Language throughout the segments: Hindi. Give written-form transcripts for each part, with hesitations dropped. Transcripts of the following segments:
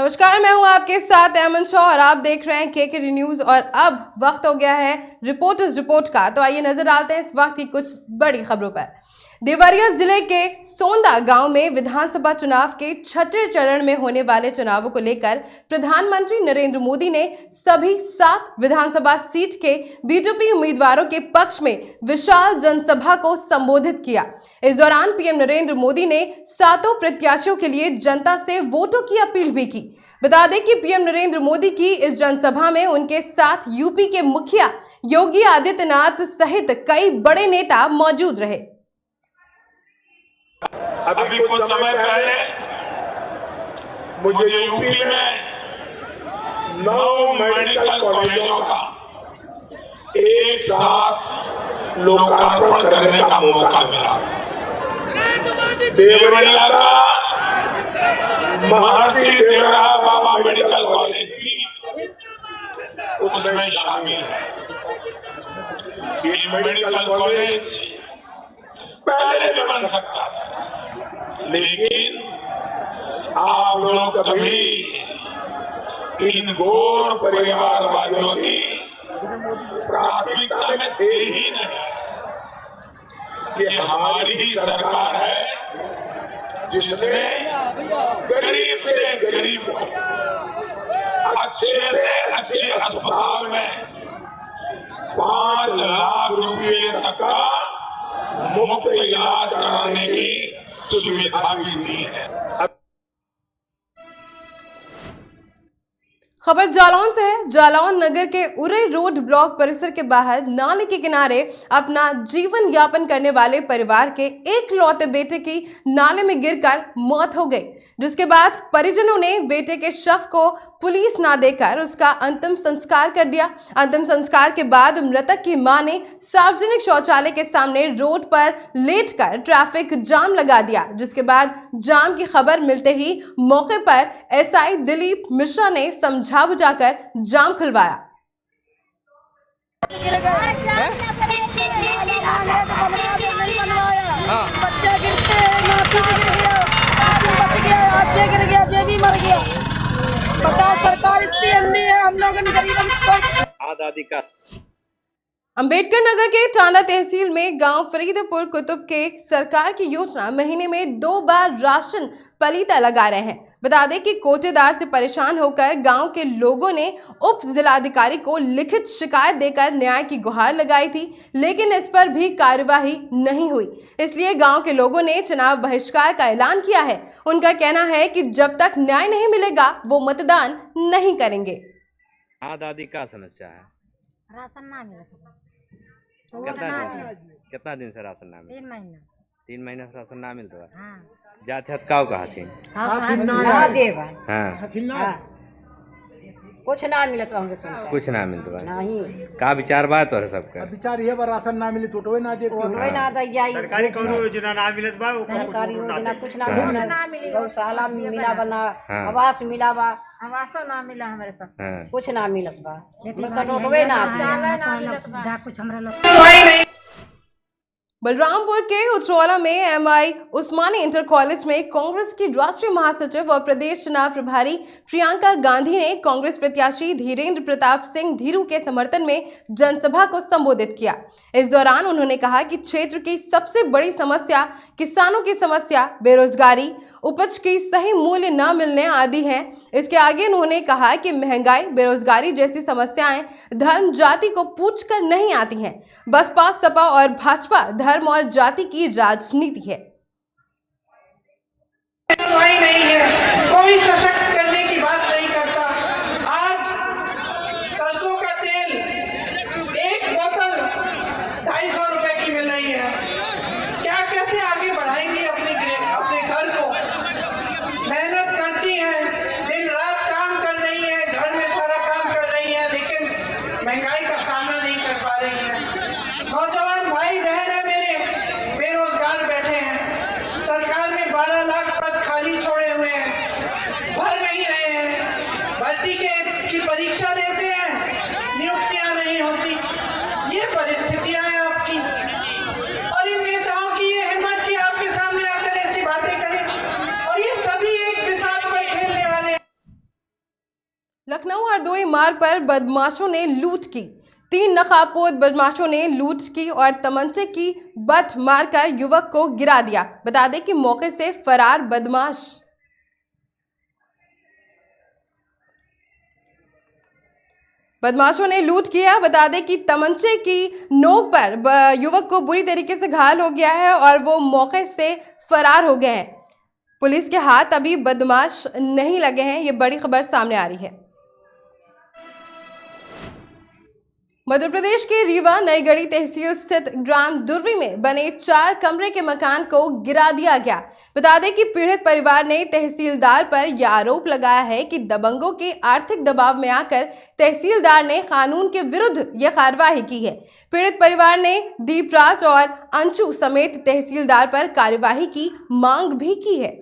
नमस्कार, मैं हूं आपके साथ अमन शॉ और आप देख रहे हैं केकेडी न्यूज। और अब वक्त हो गया है रिपोर्टर्स रिपोर्ट का। तो आइए नजर डालते हैं इस वक्त की कुछ बड़ी खबरों पर। देवरिया जिले के सोंदा गांव में विधानसभा चुनाव के छठे चरण में होने वाले चुनावों को लेकर प्रधानमंत्री नरेंद्र मोदी ने सभी 7 विधानसभा सीट के बीजेपी उम्मीदवारों के पक्ष में विशाल जनसभा को संबोधित किया। इस दौरान पीएम नरेंद्र मोदी ने 7 प्रत्याशियों के लिए जनता से वोटों की अपील भी की। बता दें कि पीएम नरेंद्र मोदी की इस जनसभा में उनके साथ यूपी के मुखिया योगी आदित्यनाथ सहित कई बड़े नेता मौजूद रहे। अभी कुछ समय पहले मुझे यूपी में 9 मेडिकल कॉलेजों का एक साथ लोकार्पण करने का मौका मिला था। देवरिया का महर्षि देवराय बाबा मेडिकल कॉलेज भी उसमें शामिल है। ये मेडिकल कॉलेज पहले भी बन सकता था, लेकिन आप लोग कभी इन घोर परिवारवादियों की प्राथमिकता में थे ही नहीं। ये हमारी ही सरकार है जिसने गरीब से गरीब को अच्छे से अच्छे अस्पताल में 5 लाख रुपए तक का मुफ्त इलाज कराने की सुविधा भी दी है। खबर जालौन से है। जालौन नगर के उरे रोड ब्लॉक परिसर के बाहर नाले के किनारे अपना जीवन यापन करने वाले परिवार के एकलौते बेटे की नाले में गिरकर मौत हो गई, जिसके बाद परिजनों ने बेटे के शव को पुलिस ना देकर उसका अंतिम संस्कार कर दिया। अंतिम संस्कार के बाद मृतक की मां ने सार्वजनिक शौचालय के सामने रोड पर लेटकर ट्रैफिक जाम लगा दिया, जिसके बाद जाम की खबर मिलते ही मौके पर एसआई दिलीप मिश्रा ने समझा बुझाकर जाम खुलवाया। बच्चा गिरते गिर गया, जेबी मर गया। बताओ, सरकार इतनी अंधी है, हम लोग दादी का। अंबेडकर नगर के टांडा तहसील में गांव फरीदपुर कुतुब के सरकार की योजना महीने में 2 बार राशन पलीता लगा रहे हैं। बता दें कि कोटेदार से परेशान होकर गांव के लोगों ने उप जिलाधिकारी को लिखित शिकायत देकर न्याय की गुहार लगाई थी, लेकिन इस पर भी कार्यवाही नहीं हुई। इसलिए गांव के लोगों ने चुनाव बहिष्कार का ऐलान किया है। उनका कहना है कि जब तक न्याय नहीं मिलेगा वो मतदान नहीं करेंगे। दादी का समस्या है, राशन ना मिला। कितना दिन से राशन ना मिला? 3 महीना से राशन ना मिलता है। हाँ। जाते हत्काव कहा थी। कुछ ना मिलत हमरे सुन, कुछ ना मिलता नहीं। का विचार बात और सबका विचार ये बार राशन ना मिली तो ना दे, कोई ना दई जाई। सरकारी कोनो योजना ना मिलत बा, सरकारी योजना कुछ ना मिली। गौशाला मिला बना, आवास मिला बा, आवासो ना मिला हमारे सब, कुछ ना मिलत बा। रोकवे ना कुछ हमरा लोग। बलरामपुर के उतरौला में एमआई उस्मानी इंटर कॉलेज में कांग्रेस की राष्ट्रीय महासचिव और प्रदेश चुनाव प्रभारी प्रियंका गांधी ने कांग्रेस प्रत्याशी धीरेन्द्र प्रताप सिंह धीरू के समर्थन में जनसभा को संबोधित किया। इस दौरान उन्होंने कहा कि क्षेत्र की सबसे बड़ी समस्या किसानों की समस्या, बेरोजगारी, उपज की सही मूल्य न मिलने आदि है। इसके आगे उन्होंने कहा कि महंगाई, बेरोजगारी जैसी समस्याएं धर्म जाति को पूछकर नहीं आती हैं। बसपा, सपा और भाजपा धर्म और जाति की राजनीति है। नहीं है, कोई सशक्त करने की बात नहीं करता। आज सरसों का तेल एक बोतल 250 रुपए की मिल रही है। क्या कैसे आगे बढ़ाएंगी अपने घर को? मेहनत करती है, दिन रात काम कर रही है, घर में सारा काम कर रही है, लेकिन महंगाई का सामना नहीं कर पा रही है। नौजवान भाई बहन है मेरे, बेरोजगार बैठे हैं। सरकार ने 12 लाख पद खाली छोड़े हुए हैं। लखनऊ हरदोई मार्ग पर बदमाशों ने लूट की। 3 नकाबपोश बदमाशों ने लूट की और तमंचे की बट मारकर युवक को गिरा दिया। बता दें कि मौके से फरार बदमाशों ने लूट किया। बता दें कि तमंचे की नोक पर युवक को बुरी तरीके से घायल हो गया है और वो मौके से फरार हो गए हैं। पुलिस के हाथ अभी बदमाश नहीं लगे हैं। ये बड़ी खबर सामने आ रही है। मध्य प्रदेश के रीवा नईगढ़ी तहसील स्थित ग्राम दुर्वी में बने 4 कमरे के मकान को गिरा दिया गया। बता दें कि पीड़ित परिवार ने तहसीलदार पर यह आरोप लगाया है कि दबंगों के आर्थिक दबाव में आकर तहसीलदार ने कानून के विरुद्ध यह कार्रवाई की है। पीड़ित परिवार ने दीपराज और अंशु समेत तहसीलदार पर कार्यवाही की मांग भी की है।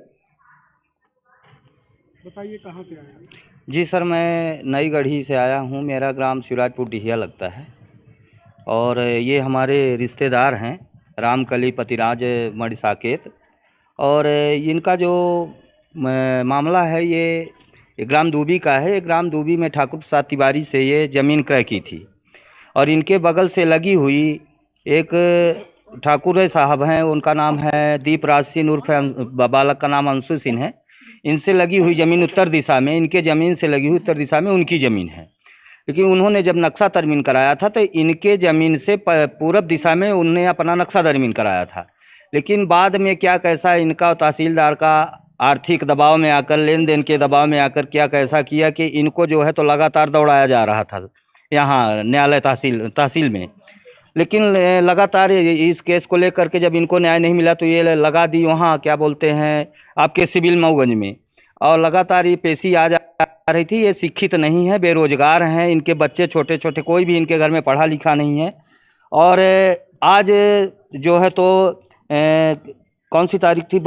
बताइए कहाँ से आया? जी सर, मैं नई गढ़ी से आया हूँ। मेरा ग्राम शिवराजपुर डिहिया लगता है और ये हमारे रिश्तेदार हैं रामकली पतिराज मणि साकेत। और इनका जो मामला है ये ग्राम दूबी का है। ग्राम दूबी में ठाकुर प्रसाद तिवारी से ये ज़मीन क्रय की थी और इनके बगल से लगी हुई एक ठाकुर साहब हैं, उनका नाम है दीपराज सिंह उर्फ बालक का नाम अंशु सिंह है। इनसे लगी हुई ज़मीन उत्तर दिशा में, इनके ज़मीन से लगी हुई उत्तर दिशा में उनकी ज़मीन है। लेकिन उन्होंने जब नक्शा तरमीन कराया था तो इनके ज़मीन से पूरब दिशा में उन्होंने अपना नक्शा तरमीन कराया था। लेकिन बाद में क्या कैसा इनका तहसीलदार का आर्थिक दबाव में आकर, लेन देन के दबाव में आकर क्या कैसा किया कि इनको जो है तो लगातार दौड़ाया जा रहा था यहाँ न्यायालय तहसील में। लेकिन लगातार इस केस को लेकर के जब इनको न्याय नहीं मिला तो ये लगा दी वहाँ क्या बोलते हैं आपके सिविल मऊगंज में, और लगातार ये पेशी आ जा रही थी। ये शिक्षित नहीं है, बेरोजगार हैं, इनके बच्चे छोटे छोटे, कोई भी इनके घर में पढ़ा लिखा नहीं है। और आज जो है तो कौन सी तारीख थी,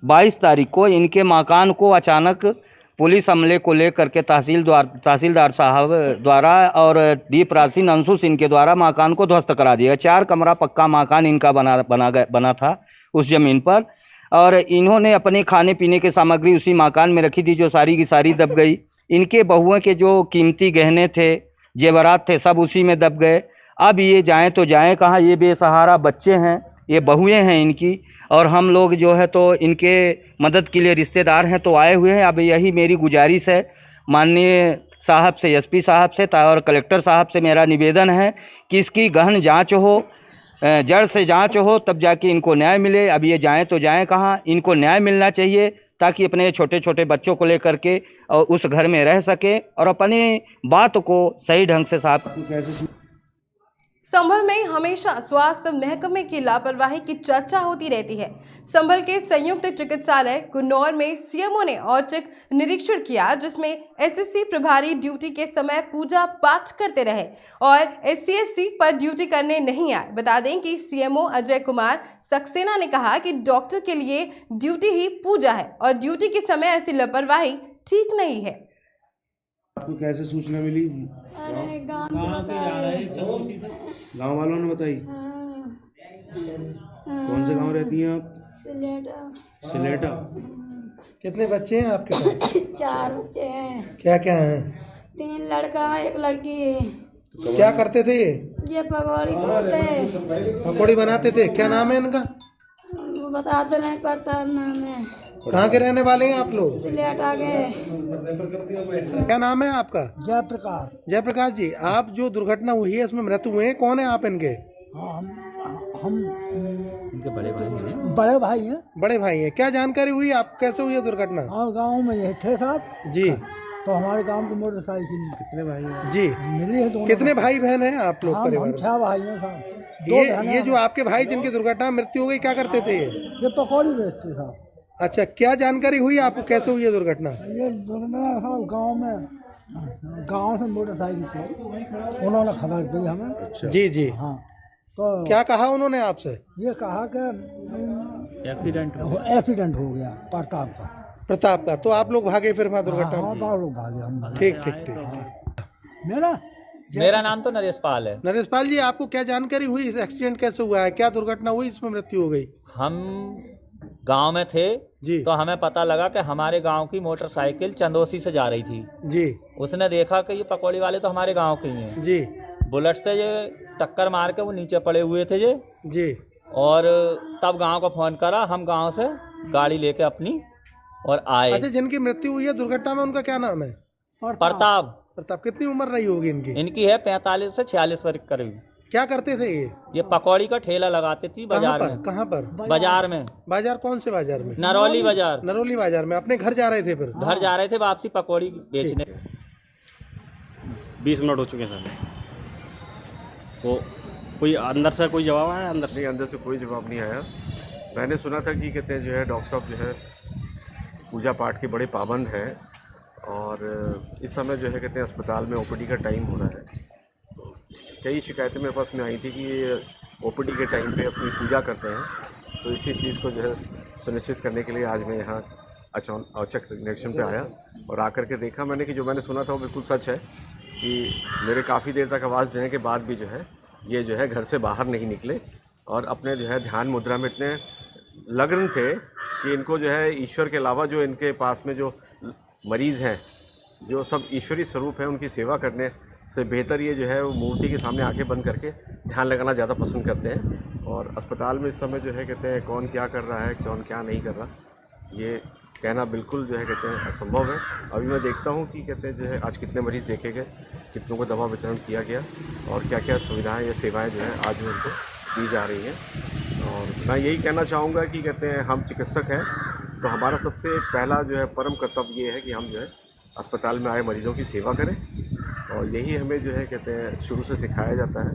22 तारीख को इनके मकान को अचानक पुलिस अमले को लेकर के तहसीलदार साहब द्वारा और दीपराज सिंह अंशु सिंह के द्वारा मकान को ध्वस्त करा दिया। 4 कमरा पक्का मकान इनका बना था उस ज़मीन पर, और इन्होंने अपने खाने पीने के सामग्री उसी मकान में रखी थी जो सारी की सारी दब गई। इनके बहुओं के जो कीमती गहने थे, जेवरात थे, सब उसी में दब गए। अब ये जाएं तो जाएं कहाँ, ये बेसहारा बच्चे हैं, ये बहुएं हैं इनकी, और हम लोग जो है तो इनके मदद के लिए रिश्तेदार हैं तो आए हुए हैं। अब यही मेरी गुजारिश है माननीय साहब से, एसपी साहब से और कलेक्टर साहब से मेरा निवेदन है कि इसकी गहन जांच हो, जड़ से जांच हो, तब जाके इनको न्याय मिले। अब ये जाएं तो जाएं कहाँ, इनको न्याय मिलना चाहिए ताकि अपने छोटे छोटे बच्चों को लेकर के उस घर में रह सके और अपनी बात को सही ढंग से साफ। संभल में हमेशा स्वास्थ्य महकमे की लापरवाही की चर्चा होती रहती है। संभल के संयुक्त चिकित्सालय कुन्नौर में सीएमओ ने औचक निरीक्षण किया, जिसमें एसएससी प्रभारी ड्यूटी के समय पूजा पाठ करते रहे और एससीएससी पर ड्यूटी करने नहीं आए। बता दें कि सीएमओ अजय कुमार सक्सेना ने कहा कि डॉक्टर के लिए ड्यूटी ही पूजा है और ड्यूटी के समय ऐसी लापरवाही ठीक नहीं है। आपको कैसे सूचना मिली? अरे गाँव वालों ने बताई? कौन से गांव रहती हैं आप? सिलेटा। कितने बच्चे हैं आपके पास? 4 बच्चे हैं। क्या क्या हैं? 3 लड़का 1 लड़की। क्या करते थे ये पकौड़ी बनाते? पकौड़ी बनाते थे। क्या नाम है इनका? बताते नहीं, पता नाम है। कहाँ के रहने वाले हैं आप लोग? सिलेटा के। क्या नाम है आपका? जयप्रकाश। जयप्रकाश जी, आप जो दुर्घटना हुई है इसमें मृत्यु हुए हैं, कौन है आप इनके? हाँ, हम इनके बड़े भाई हैं। बड़े भाई हैं। बड़े भाई हैं। क्या जानकारी हुई, आप कैसे हुई है दुर्घटना? और गांव में ये थे साहब जी। तो हमारे गांव की मोटरसाइकिल कितने भाई हैं? जी मिली है दोनों। कितने भाई बहन हैं आप लोग परिवार में? 6 भाई हैं साहब। ये जो आपके भाई जिनकी दुर्घटना में मृत्यु हो गई, क्या करते थे? ये पकौड़ी बेचते साहब। अच्छा, क्या जानकारी हुई आपको, कैसे हुई है दुर्घटना? ये दुर्घटना साहब गांव से मोटरसाइकिल थी, उन्होंने खबर दी हमें। अच्छा। जी जी। हाँ, तो क्या कहा उन्होंने आपसे? ये कहा कि एक्सीडेंट हो गया प्रताप का। तो आप लोग भागे फिर वहाँ दुर्घटना? हाँ, लोग भागे हम। ठीक। मेरा नाम तो नरेश पाल है। नरेश पाल जी, आपको क्या जानकारी हुई, इस एक्सीडेंट कैसे हुआ है, क्या दुर्घटना हुई, इसमें मृत्यु हो गई? हम गांव में थे जी। तो हमें पता लगा कि हमारे गांव की मोटरसाइकिल चंदोसी से जा रही थी जी। उसने देखा कि ये पकौड़ी वाले तो हमारे गांव के ही हैं जी बुलेट से ये टक्कर मार के वो नीचे पड़े हुए थे ये जी। और तब गांव को फ़ोन करा, हम गांव से गाड़ी लेके अपनी और आए। अच्छा, जिनकी मृत्यु हुई है दुर्घटना में, उनका क्या नाम है? प्रताप। प्रताप। कितनी उम्र रही होगी इनकी? इनकी है 45 से 46 वर्ष करीब। क्या करते थे ये पकौड़ी का ठेला लगाते थी बाजार में। कहाँ पर? बाजार में। बाजार कौन से बाजार में? नरौली बाजार। नरौली बाजार में। अपने घर जा रहे थे? फिर घर जा रहे थे वापसी पकौड़ी बेचने। 20 मिनट हो चुके हैं सर। तो कोई अंदर से कोई जवाब आया? अंदर से? नहीं, अंदर से कोई जवाब नहीं आया। मैंने सुना था कि कहते हैं जो है डॉक्टर साहब जो है पूजा पाठ के बड़े पाबंद हैं और इस समय जो है कहते हैं अस्पताल में ओपीडी का टाइम हो रहा है। तो कई शिकायतें मेरे पास में आई थी कि ये ओपीडी के टाइम पे अपनी पूजा करते हैं, तो इसी चीज़ को जो है सुनिश्चित करने के लिए आज मैं यहाँ औचक निरीक्षण पे आया और आकर के देखा मैंने कि जो मैंने सुना था वो बिल्कुल सच है कि मेरे काफ़ी देर तक आवाज़ देने के बाद भी जो है ये जो है घर से बाहर नहीं निकले और अपने जो है ध्यान मुद्रा में इतने लग्न थे कि इनको जो है ईश्वर के अलावा जो इनके पास में जो मरीज़ हैं जो सब ईश्वरीय स्वरूप है उनकी सेवा करने से बेहतर ये जो है वो मूर्ति के सामने आंखें बंद करके ध्यान लगाना ज़्यादा पसंद करते हैं। और अस्पताल में इस समय जो है कहते हैं कौन क्या कर रहा है कौन क्या नहीं कर रहा ये कहना बिल्कुल जो है कहते हैं असंभव है। अभी मैं देखता हूँ कि कहते हैं जो है आज कितने मरीज़ देखे गए, कितनों को दवा वितरण किया गया और क्या क्या सुविधाएं या सेवाएं जो है आज उनको दी जा रही हैं। और मैं यही कहना चाहूँगा कि कहते हैं हम चिकित्सक हैं तो हमारा सबसे पहला जो है परम कर्तव्य ये है कि हम जो है अस्पताल में आए मरीज़ों की सेवा करें और यही हमें जो है कहते हैं शुरू से सिखाया जाता है।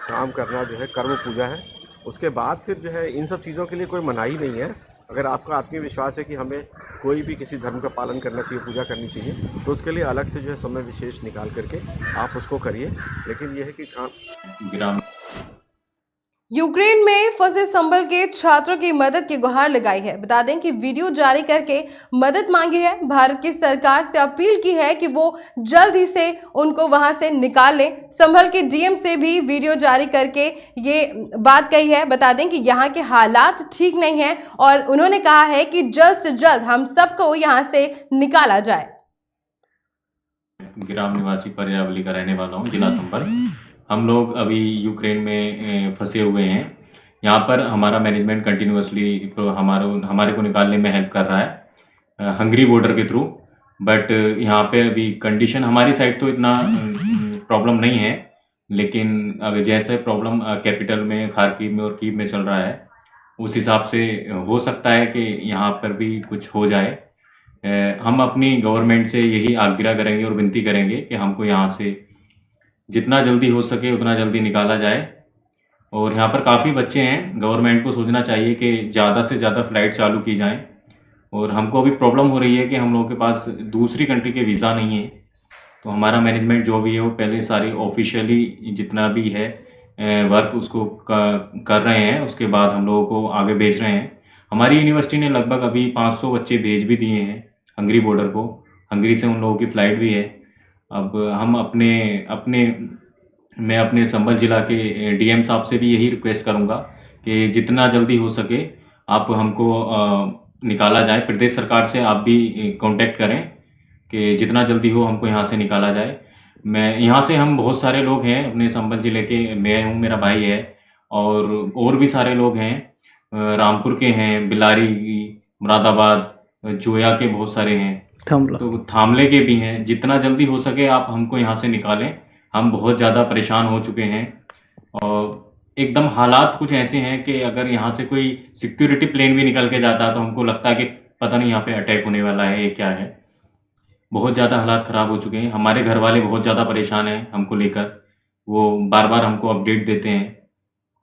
काम करना जो है कर्म पूजा है, उसके बाद फिर जो है इन सब चीज़ों के लिए कोई मनाही नहीं है। अगर आपका आत्मविश्वास है कि हमें कोई भी किसी धर्म का पालन करना चाहिए, पूजा करनी चाहिए, तो उसके लिए अलग से जो है समय विशेष निकाल करके आप उसको करिए। लेकिन यह है कि काम यूक्रेन में फंसे संभल के छात्रों की मदद की गुहार लगाई है। बता दें कि वीडियो जारी करके मदद मांगी है। भारत की सरकार से अपील की है कि वो जल्द ही से उनको वहां से निकाल ले। संभल के डीएम से भी वीडियो जारी करके ये बात कही है। बता दें कि यहाँ के हालात ठीक नहीं है और उन्होंने कहा है कि जल्द से जल्द हम सबको यहाँ से निकाला जाए। ग्राम निवासी पर्यावली का रहने वाला हूँ, जिला संभल। हम लोग अभी यूक्रेन में फंसे हुए हैं। यहाँ पर हमारा मैनेजमेंट कंटिन्यूसली हमारे को निकालने में हेल्प कर रहा है हंगरी बॉर्डर के थ्रू। बट यहाँ पे अभी कंडीशन हमारी साइड तो इतना प्रॉब्लम नहीं है, लेकिन अगर जैसे प्रॉब्लम कैपिटल में खार्किव में और कीव में चल रहा है उस हिसाब से हो सकता है कि यहाँ पर भी कुछ हो जाए। हम अपनी गवर्नमेंट से यही आग्रह करेंगे और विनती करेंगे कि हमको यहाँ से जितना जल्दी हो सके उतना जल्दी निकाला जाए। और यहाँ पर काफ़ी बच्चे हैं, गवर्नमेंट को सोचना चाहिए कि ज़्यादा से ज़्यादा फ़्लाइट चालू की जाएं। और हमको अभी प्रॉब्लम हो रही है कि हम लोगों के पास दूसरी कंट्री के वीज़ा नहीं है, तो हमारा मैनेजमेंट जो भी है वो पहले सारी ऑफिशियली जितना भी है वर्क उसको कर रहे हैं, उसके बाद हम लोगों को आगे भेज रहे हैं। हमारी यूनिवर्सिटी ने लगभग अभी 500 बच्चे भेज भी दिए हैं हंगरी बॉर्डर को। हंगरी से उन लोगों की फ़्लाइट भी है। अब हम मैं अपने संभल जिला के डीएम साहब से भी यही रिक्वेस्ट करूंगा कि जितना जल्दी हो सके आप हमको निकाला जाए। प्रदेश सरकार से आप भी कांटेक्ट करें कि जितना जल्दी हो हमको यहाँ से निकाला जाए। मैं यहाँ से हम बहुत सारे लोग हैं अपने संभल जिले के, मैं हूँ, मेरा भाई है और भी सारे लोग हैं, रामपुर के हैं, बिलारी, मुरादाबाद, जोया के बहुत सारे हैं, तो थामले के भी हैं। जितना जल्दी हो सके आप हमको यहाँ से निकालें। हम बहुत ज़्यादा परेशान हो चुके हैं और एकदम हालात कुछ ऐसे हैं कि अगर यहाँ से कोई सिक्योरिटी प्लेन भी निकल के जाता तो हमको लगता है कि पता नहीं यहाँ पे अटैक होने वाला है, ये क्या है। बहुत ज़्यादा हालात ख़राब हो चुके हैं। हमारे घर वाले बहुत ज़्यादा परेशान हैं हमको लेकर, वो बार बार हमको अपडेट देते हैं।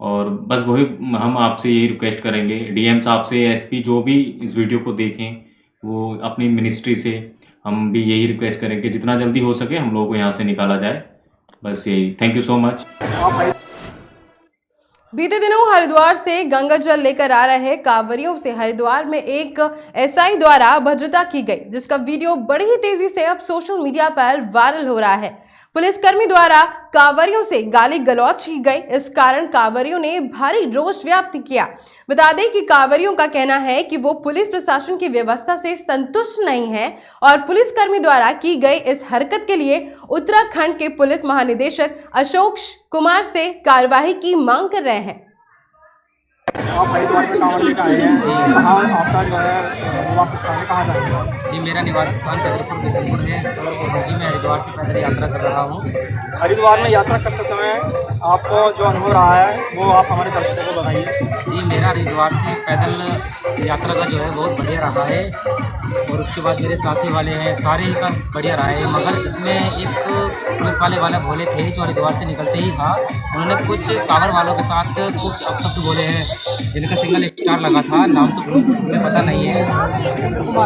और बस वही हम आपसे यही रिक्वेस्ट करेंगे, डीएम साहब से, एसपी जो भी इस वीडियो को देखें वो अपनी मिनिस्ट्री से हम भी यही रिक्वेस्ट करें कि जितना जल्दी हो सके हम लोगों को यहाँ से निकाला जाए। बस यही। Thank you so much. बीते दिनों हरिद्वार से गंगा जल लेकर आ रहे कांवरियों से हरिद्वार में एक एसआई द्वारा भद्रता की गई, जिसका वीडियो बड़ी ही तेजी से अब सोशल मीडिया पर वायरल हो रहा है। पुलिसकर्मी द्वारा कांवरियों से गाली गलौज की गई। इस कारण कांवरियों ने भारी रोष व्यक्त किया। बता दें कि कांवरियों का कहना है कि वो पुलिस प्रशासन की व्यवस्था से संतुष्ट नहीं है और पुलिसकर्मी द्वारा की गई इस हरकत के लिए उत्तराखंड के पुलिस महानिदेशक अशोक कुमार से कार्रवाई की मांग कर रहे हैं। आप हरिद्वार में कांवड़ लेकर आए हैं, कहाँ आपका जो है निवास स्थान है, कहाँ जाएंगे? जी, मेरा निवास स्थान कदरपुर बिशनपुर है। जी, मैं हरिद्वार से पैदल यात्रा कर रहा हूँ। हरिद्वार में यात्रा करते समय आपको जो अनुभव रहा है वो आप हमारे दर्शकों को बताइए। जी, मेरा हरिद्वार से पैदल यात्रा का जो है बहुत बढ़िया रहा है और उसके बाद मेरे साथी वाले हैं सारे ही का बढ़िया रहा है। मगर इसमें एक पुलिस वाले बोले थे जो हरिद्वार से निकलते ही था, उन्होंने कुछ कांवड़ वालों के साथ कुछ अपशब्द बोले हैं जिनका सिंगल स्टार लगा था, नाम तो मुझे पता नहीं है,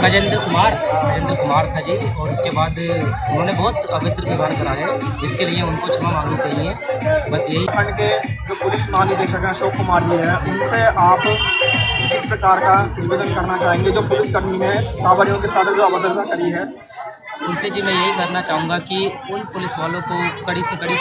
गजेंद्र कुमार था जी। और उसके बाद उन्होंने बहुत अभद्र व्यवहार करा है, जिसके लिए उनको क्षमा मांगनी चाहिए। बस यही। उत्तराखंड के जो पुलिस महानिदेशक हैं अशोक कुमार जी हैं, उनसे आप किस प्रकार का निवेदन करना चाहेंगे जो पुलिसकर्मी ने कांवड़ियों के साथ जो अभद्रता करी है? उनसे जी मैं यही करना चाहूँगा कि उन पुलिस वालों को कड़ी से कड़ी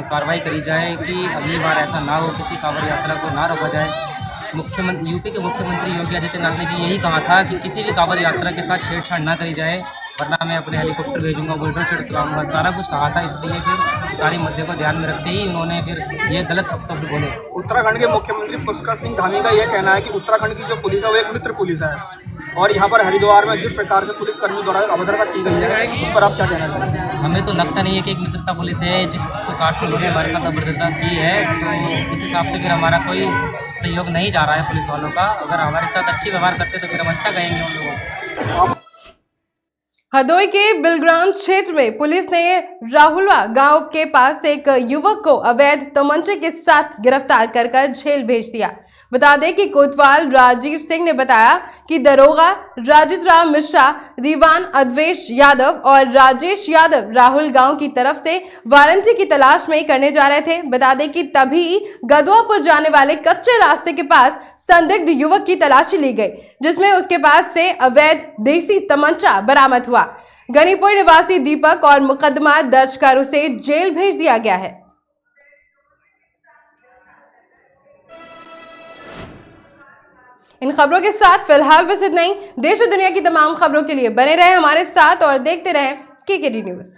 कार्रवाई करी जाए कि अगली बार ऐसा ना हो, किसी कांवड़ यात्रा को ना रोका जाए। यूपी के मुख्यमंत्री योगी आदित्यनाथ ने भी यही कहा था कि किसी भी कांवड़ यात्रा के साथ छेड़छाड़ ना करी जाए, वरना मैं अपने हेलीकॉप्टर भेजूंगा, बुलडोजर चढ़ाऊंगा, सारा कुछ कहा था। इसलिए फिर सारे मुद्दे को ध्यान में रखते ही उन्होंने फिर ये गलत अपशब्द बोले। उत्तराखंड के मुख्यमंत्री पुष्कर सिंह धामी का यह कहना है कि उत्तराखंड की जो पुलिस है वो एक मित्र पुलिस है और यहाँ पर हरिद्वार में जिस प्रकार से पुलिसकर्मी द्वारा अभद्रता की गई है उस पर आप क्या कहना चाहते हैं? हमें तो लगता नहीं है कि एक मित्रता पुलिस है। जिस प्रकार से उन्होंने हमारे साथ अभद्रता की है तो इस हिसाब से फिर हमारा कोई सहयोग नहीं जा रहा है पुलिस वालों का। अगर हमारे साथ अच्छी व्यवहार करते तो फिर हम अच्छा कहेंगे उन लोगों को। हरदोई के बिलग्राम क्षेत्र में पुलिस ने राहुलवा गांव के पास एक युवक को अवैध तमंचे के साथ गिरफ्तार कर जेल भेज दिया। बता दें कि कोतवाल राजीव सिंह ने बताया कि दरोगा राजित राम मिश्रा, दीवान अद्वेश यादव और राजेश यादव राहुल गांव की तरफ से वारंटी की तलाश में करने जा रहे थे। बता दें कि तभी गदवापुर जाने वाले कच्चे रास्ते के पास संदिग्ध युवक की तलाशी ली गई, जिसमें उसके पास से अवैध देसी तमंचा बरामद हुआ। गनीपुर निवासी दीपक और मुकदमा दर्ज कर उसे जेल भेज दिया गया है। इन खबरों के साथ फिलहाल बस इतना ही। देश और दुनिया की तमाम खबरों के लिए बने रहें हमारे साथ और देखते रहें केकेडी न्यूज़।